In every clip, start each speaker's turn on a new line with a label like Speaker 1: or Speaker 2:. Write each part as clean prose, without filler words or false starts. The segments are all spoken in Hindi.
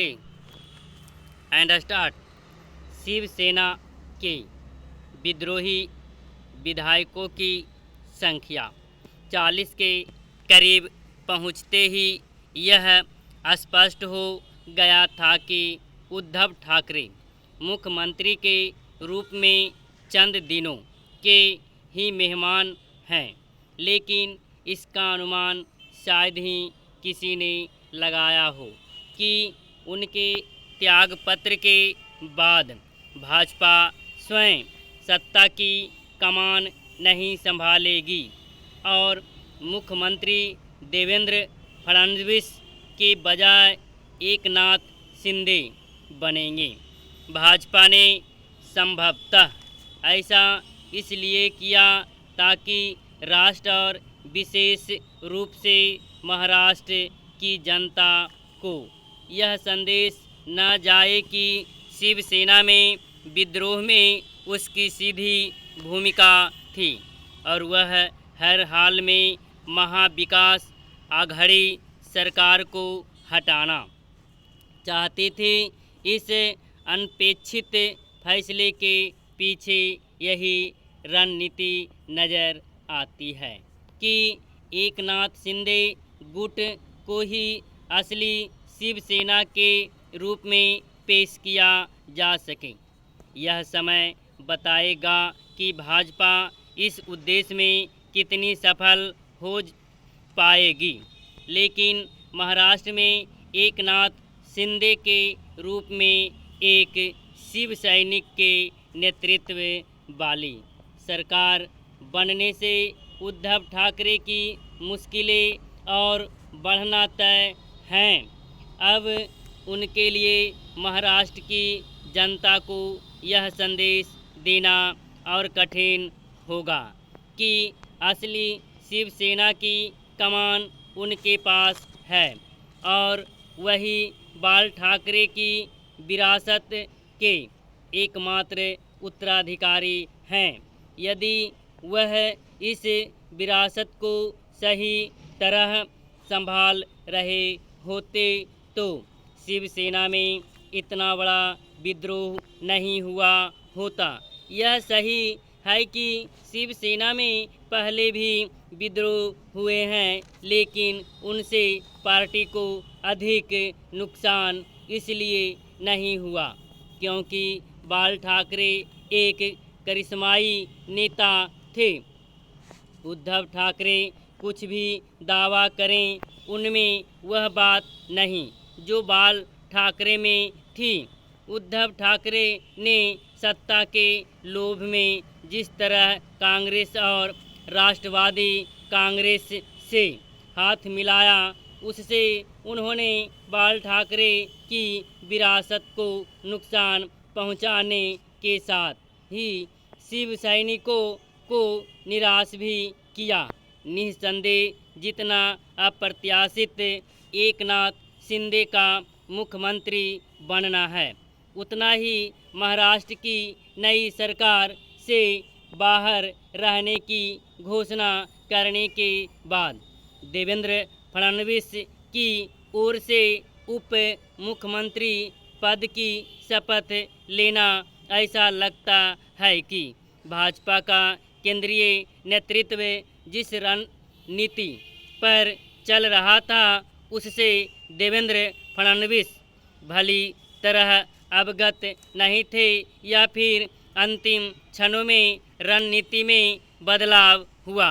Speaker 1: And start. शिवसेना के विद्रोही विधायकों की संख्या 40 के करीब पहुंचते ही यह स्पष्ट हो गया था कि उद्धव ठाकरे मुख्यमंत्री के रूप में चंद दिनों के ही मेहमान हैं, लेकिन इसका अनुमान शायद ही किसी ने लगाया हो कि उनके त्यागपत्र के बाद भाजपा स्वयं सत्ता की कमान नहीं संभालेगी और मुख्यमंत्री देवेंद्र फडणवीस के बजाय एकनाथ शिंदे बनेंगे। भाजपा ने संभवतः ऐसा इसलिए किया ताकि राष्ट्र और विशेष रूप से महाराष्ट्र की जनता को यह संदेश न जाए कि शिवसेना में विद्रोह में उसकी सीधी भूमिका थी और वह हर हाल में महाविकास आघाड़ी सरकार को हटाना चाहते थे। इस अनपेक्षित फैसले के पीछे यही रणनीति नज़र आती है कि एकनाथ शिंदे गुट को ही असली शिवसेना के रूप में पेश किया जा सके। यह समय बताएगा कि भाजपा इस उद्देश्य में कितनी सफल हो पाएगी, लेकिन महाराष्ट्र में एकनाथ शिंदे के रूप में एक शिव सैनिक के नेतृत्व वाली सरकार बनने से उद्धव ठाकरे की मुश्किलें और बढ़ना तय हैं। अब उनके लिए महाराष्ट्र की जनता को यह संदेश देना और कठिन होगा कि असली शिवसेना की कमान उनके पास है और वही बाल ठाकरे की विरासत के एकमात्र उत्तराधिकारी हैं। यदि वह इस विरासत को सही तरह संभाल रहे होते तो शिवसेना में इतना बड़ा विद्रोह नहीं हुआ होता। यह सही है कि शिवसेना में पहले भी विद्रोह हुए हैं, लेकिन उनसे पार्टी को अधिक नुकसान इसलिए नहीं हुआ क्योंकि बाल ठाकरे एक करिश्माई नेता थे। उद्धव ठाकरे कुछ भी दावा करें, उनमें वह बात नहीं जो बाल ठाकरे में थी। उद्धव ठाकरे ने सत्ता के लोभ में जिस तरह कांग्रेस और राष्ट्रवादी कांग्रेस से हाथ मिलाया, उससे उन्होंने बाल ठाकरे की विरासत को नुकसान पहुंचाने के साथ ही शिव सैनिकों को निराश भी किया। निस्संदेह जितना अप्रत्याशित एकनाथ शिंदे का मुख्यमंत्री बनना है, उतना ही महाराष्ट्र की नई सरकार से बाहर रहने की घोषणा करने के बाद देवेंद्र फडणवीस की ओर से उप मुख्यमंत्री पद की शपथ लेना ऐसा लगता है कि भाजपा का केंद्रीय नेतृत्व जिस रणनीति पर चल रहा था उससे देवेंद्र फडणवीस भली तरह अवगत नहीं थे या फिर अंतिम क्षणों में रणनीति में बदलाव हुआ।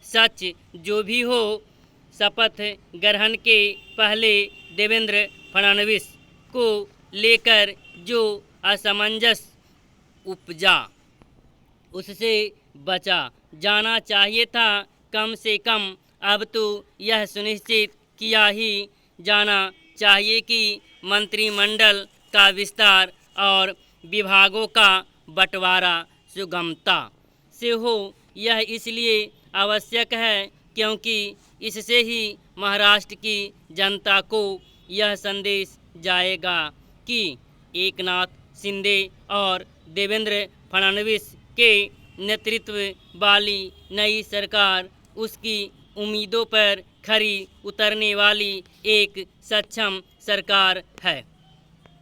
Speaker 1: सच जो भी हो, शपथ ग्रहण के पहले देवेंद्र फडणवीस को लेकर जो असमंजस उपजा उससे बचा जाना चाहिए था। कम से कम अब तो यह सुनिश्चित किया ही जाना चाहिए कि मंत्रिमंडल का विस्तार और विभागों का बंटवारा सुगमता से हो। यह इसलिए आवश्यक है क्योंकि इससे ही महाराष्ट्र की जनता को यह संदेश जाएगा कि एकनाथ शिंदे और देवेंद्र फडणवीस के नेतृत्व वाली नई सरकार उसकी उम्मीदों पर खरी उतरने वाली एक सक्षम सरकार है।